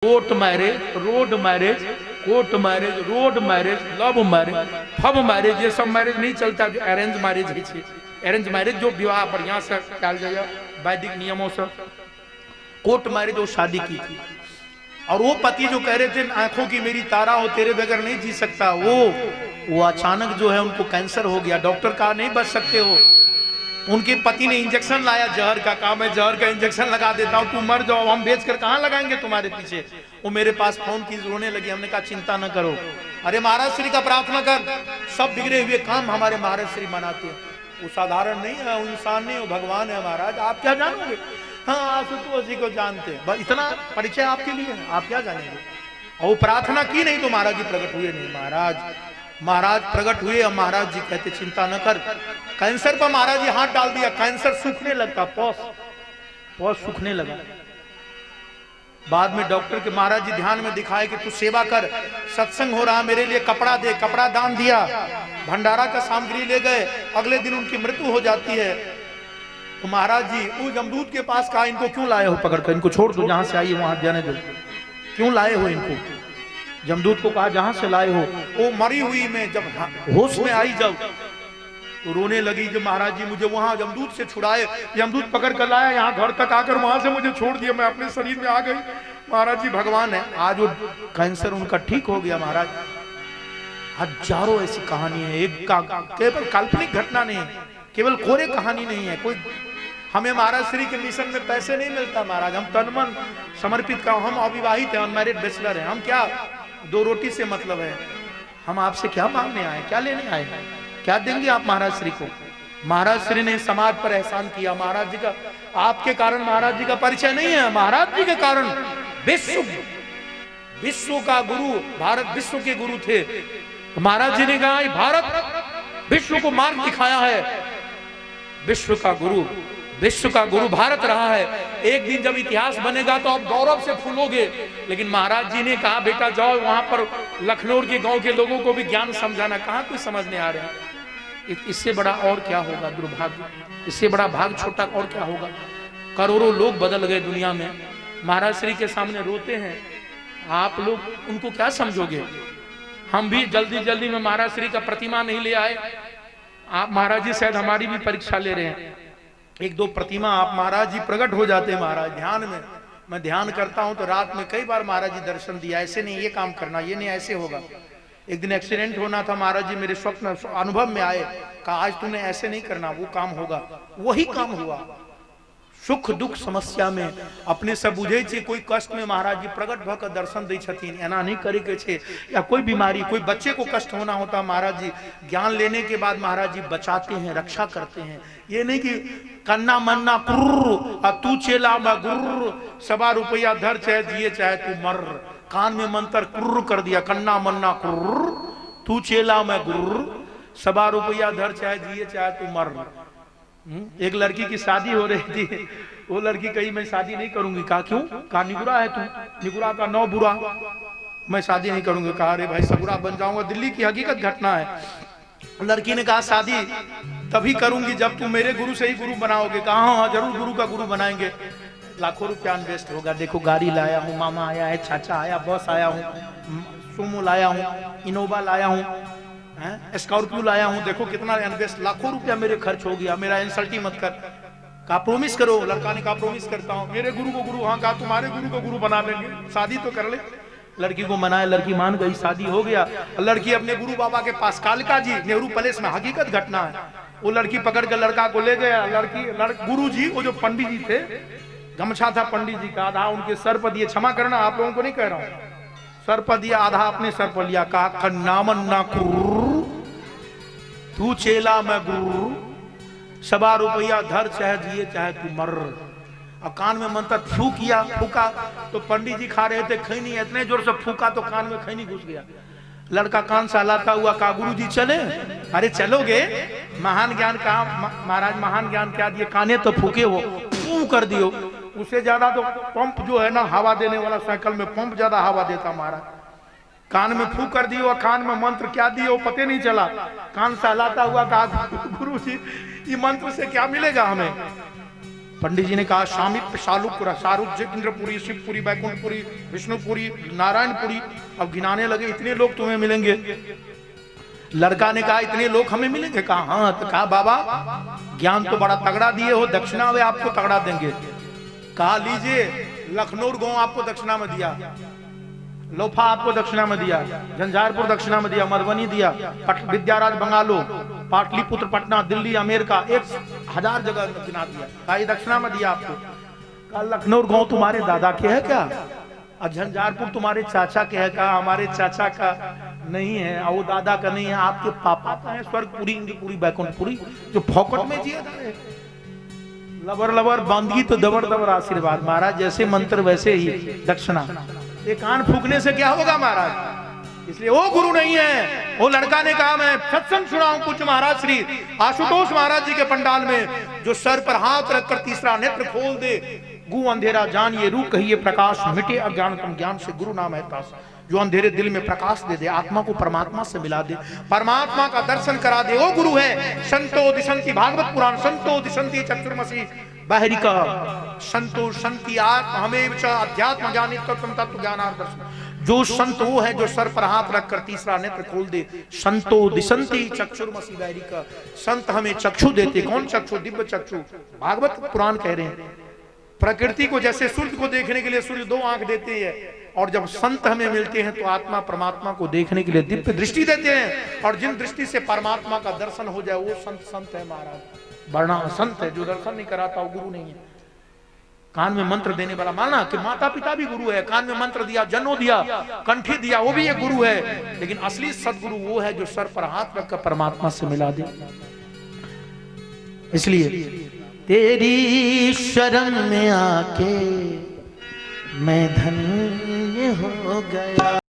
Court marriage, road marriage, court marriage, road marriage, love marriage, फब marriage, ये सब marriage नहीं चलता जो अरेंज मैरिज है। अरेंज मैरिज जो विवाह बढ़िया से कल जाए वैदिक नियमों से। कोर्ट मैरिज वो शादी की थी और वो पति जो कह रहे थे आंखों की मेरी तारा हो तेरे बगैर नहीं जी सकता, वो अचानक जो है उनको कैंसर हो गया। डॉक्टर कहा नहीं बच सकते हो। उनके पति ने इंजेक्शन लाया जहर का, कहा मैं जहर का इंजेक्शन लगा देता हूं, तुम मर जाओ, हम बेच कर कहां लगाएंगे तुम्हारे पीछे। वो मेरे पास फोन की रोने लगी। हमने कहा चिंता न करो, अरे महाराज श्री का प्रार्थना कर, सब बिगड़े हुए काम हमारे महाराज श्री मनाते हैं। वो साधारण नहीं है, वो इंसान नहीं, वो भगवान है महाराज, आप क्या जानोगे। हाँ आशुतोष जी को जानते हैं, बस इतना परिचय आपके लिए है, आप क्या जानेंगे। और वो प्रार्थना की नहीं तो महाराज जी प्रकट हुए नहीं। महाराज प्रकट हुए और महाराज जी कहते चिंता न कर। कैंसर पर महाराज जी हाथ डाल दिया, कैंसर सूखने लगता, पॉस सूखने लगा। बाद में डॉक्टर के महाराज जी ध्यान में दिखाए कि तू सेवा कर, सत्संग हो रहा, मेरे लिए कपड़ा दे, कपड़ा दान दिया, भंडारा का सामग्री ले गए। अगले दिन उनकी मृत्यु हो जाती है। तो महाराज जी वो जमदूत के पास कहा इनको क्यों लाए हो पकड़कर, इनको छोड़ दो, जहां से आई वहां जाने दो, क्यों लाए हो इनको। जमदूत को कहा जहां से लाए हो। वो मरी हुई में जब होश में आई जब तो रोने लगी जब महाराज जी मुझे वहां जमदूत से छुड़ाए, जमदूत पकड़ कर लाया, यहाँ घर तक आकर वहां से मुझे छोड़ दिया, मैं अपने शरीर में आ गई। महाराज जी भगवान है। आज वो कैंसर उनका ठीक हो गया महाराज। हजारों ऐसी कहानी है, एक केवल काल्पनिक घटना नहीं, केवल कोरे कहानी नहीं है कोई। हमें महाराज श्री के मिशन में पैसे नहीं मिलता महाराज, हम तन मन समर्पित का, हम अविवाहित हैं, अनमैरिड बैचलर हैं, हम क्या दो रोटी से मतलब है। हम आपसे क्या मांगने आए, क्या लेने आए, क्या देंगे आप महाराज श्री को। महाराज श्री ने समाज पर एहसान किया। महाराज जी का, आपके कारण महाराज जी का परिचय नहीं है, महाराज जी के कारण विश्व का गुरु, भारत विश्व के गुरु थे। महाराज जी ने कहा भारत विश्व को मार्ग दिखाया है, विश्व का गुरु भारत रहा है। एक दिन जब इतिहास बनेगा तो आप गौरव से फूलोगे। लेकिन महाराज जी ने कहा बेटा जाओ वहां पर लखनऊ के गांव के लोगों को भी ज्ञान समझाना, कहां कोई समझने आ रहे हैं। इससे बड़ा और क्या होगा दुर्भाग्य, इससे बड़ा भाग छोटा और क्या होगा। करोड़ों लोग बदल गए दुनिया में, महाराज श्री के सामने रोते हैं, आप लोग उनको क्या समझोगे। हम भी जल्दी जल्दी में महाराज श्री का प्रतिमा नहीं ले आए। आप महाराज जी शायद हमारी भी परीक्षा ले रहे हैं। एक दो प्रतिमा आप महाराज जी प्रकट हो जाते हैं महाराज ध्यान में। मैं ध्यान करता हूं तो रात में कई बार महाराज जी दर्शन दिया, ऐसे नहीं ये काम करना, ये नहीं ऐसे होगा। एक दिन एक्सीडेंट होना था, महाराज जी मेरे स्वप्न अनुभव में आए, कहा आज तूने ऐसे नहीं करना, वो काम होगा, वही काम हुआ। सुख दुख समस्या में अपने से बुझे छे, कोई कष्ट में महाराज जी प्रकट भकर दर्शन दै छथिन, एना नहीं करे के छे। या कोई बीमारी, कोई बच्चे को कष्ट होना होता, महाराज जी ज्ञान लेने के बाद महाराज जी बचाते हैं, रक्षा करते हैं। ये नहीं कि कन्ना मन्ना कुर्र अब तू चेला मैं गुर्र, 100 रुपया धर चाहे जिए चाहे तू मर, कान में मंत्र कुर्र कर दिया, कन्ना मन्ना कुर्र तू चेला मैं गुर्र, 100 रुपया धर चाहे जिए चाहे तू मर। एक लड़की की शादी हो रही थी, वो लड़की कही मैं शादी नहीं करूंगी। कहा क्यों, कहा निगुरा है तू, निगुरा का 9 बुरा, मैं शादी नहीं करूंगी। कहा अरे भाई सगुरा बन जाऊंगा, दिल्ली की हकीकत घटना है। लड़की ने कहा शादी तभी करूंगी जब तुम मेरे गुरु से ही गुरु बनाओगे। कहा हाँ जरूर गुरु का गुरु बनाएंगे। लाखों रुपया इन्वेस्ट होगा। देखो गाड़ी लाया हूँ, मामा आया है, चाचा आया, बॉस आया हूँ, सुमो लाया हूँ, इनोवा लाया हूँ, स्कॉर्पियो लाया हूं, देखो कितना इन्वेस्ट, लाखों रुपया मेरे खर्च हो गया, मेरा इंसल्ट ही मत कर। कहा प्रोमिस करो। लड़का ने कहा प्रोमिस करता हूं, मेरे गुरु को गुरु, हाँ कहा तुम्हारे गुरु को गुरु बना देंगे, शादी तो कर ले। लड़की को मनाया, लड़की मान गई, शादी हो गया। लड़की अपने गुरु बाबा के पास, कालका जी नेहरू पैलेस में, हकीकत घटना है। वो लड़की पकड़ कर लड़का को ले गया। गुरु जी वो जो पंडित जी थे, गमछा था पंडित जी का, आधा उनके सर पर दिए, क्षमा करना आप लोगों को नहीं कह रहा हूं, सर पर दिया, आधा अपने सर पर लिया। कहा कन्ना मन्ना कुर्र तू चेला मैं गुरु, 100 रुपया धर चाहे जिए चाहे तू मर। और कान में मंत्र फूका तो पंडित जी खा रहे थे खैनी, इतने जोर से फूका तो कान में खैनी घुस गया। लड़का कान से हलाता हुआ कहा गुरु जी चले। अरे चलोगे, महान ज्ञान कहा महाराज, महान ज्ञान क्या दिए, काने तो फूके हो, फू कर दियो। उससे ज्यादा तो पंप जो है ना, हवा देने वाला साइकिल में पंप ज्यादा हवा देता महाराज। कान में फू कर दियो, कान में मंत्र क्या दियो पते नहीं चला। कान से हलाता हुआ कहा गुरु जी ये मंत्र से क्या मिलेगा हमें। पंडित जी ने कहा शामित शालुपुरा, शाहरुख, इंद्रपुरी, शिवपुरी, बैकुंठपुरी, विष्णुपुरी, नारायणपुरी। अब गिनाने लगे इतने लोग तुम्हें मिलेंगे। लड़का ने कहा इतने लोग हमें मिलेंगे? कहा हाँ। तो कहा बाबा ज्ञान तो बड़ा तगड़ा दिए हो, दक्षिणा में आपको तगड़ा देंगे। कहा लीजिए, लखनऊ गांव आपको दक्षिणा में दिया, लोफा आपको दक्षिणा में दिया, झंझारपुर दक्षिणा में दिया, मधुबनी दिया, विद्याराज बंगालो, पाटलिपुत्र पटना, दिल्ली, अमेरिका, 1000 जगह गिना दिया। कहा ये दक्षिणा में दिया आपको। कहा लखनऊ गांव तुम्हारे दादा के है क्या? और झंझारपुर तुम्हारे चाचा के है? कहा हमारे चाचा का नहीं है, और वो दादा का नहीं है, आपके पापा का है, स्वर्गपुरी, इंद्रपुरी, बैकुंठपुरी, जो फोकट में जिया था। लबर लबर बांधगी तो दबर दबर आशीर्वाद। महाराज जैसे मंत्र वैसे ही दक्षिणा। ये कान फूकने से क्या होगा महाराज? इसलिए वो गुरु नहीं है। वो लड़का ने कहा मैं सत्संग सुना हूं कुछ महाराज श्री आशुतोष महाराज जी के पंडाल में, जो सर पर हाथ रखकर तीसरा नेत्र खोल दे, गु अंधेरा जानिए, रू कहिए प्रकाश, मिटे अज्ञानतम ज्ञान से गुरु नाम है तास। जो अंधेरे दिल में प्रकाश दे दे, आत्मा को परमात्मा से मिला दे, परमात्मा का दर्शन करा दे, वो गुरु है। संतो दिशंति, भागवत पुराण, संतो दिशंति चतुर्मसी बाहरी का संतो संति आत्म हमें अध्यात्म ज्ञानी तत्व ज्ञानार्थ। जो संत वो है जो सर पर हाथ रखकर तीसरा नेत्र खोल दे। संतो दिशंति चक्षुर्मसी बाहरी का, संत हमें चक्षु देते। कौन चक्षु? दिव्य चक्षु। भागवत पुराण कह रहे हैं प्रकृति को जैसे सूर्य को देखने के लिए सूर्य 2 आंख देते हैं, और जब संत हमें मिलते हैं तो आत्मा परमात्मा को देखने के लिए दिव्य दृष्टि देते हैं। और जिन दृष्टि से परमात्मा का दर्शन हो जाए वो संत संत है महाराज। वरना संत है जो दर्शन नहीं कराता वो गुरु नहीं है। कान में मंत्र देने वाला, माना कि माता पिता भी गुरु है, कान में मंत्र दिया, जन्म दिया, कंठी दिया, वो भी एक गुरु है। लेकिन असली सदगुरु वो है जो सर पर हाथ रखकर परमात्मा से मिला दे। इसलिए तेरी शरण में आके मैं धन्य हो गया।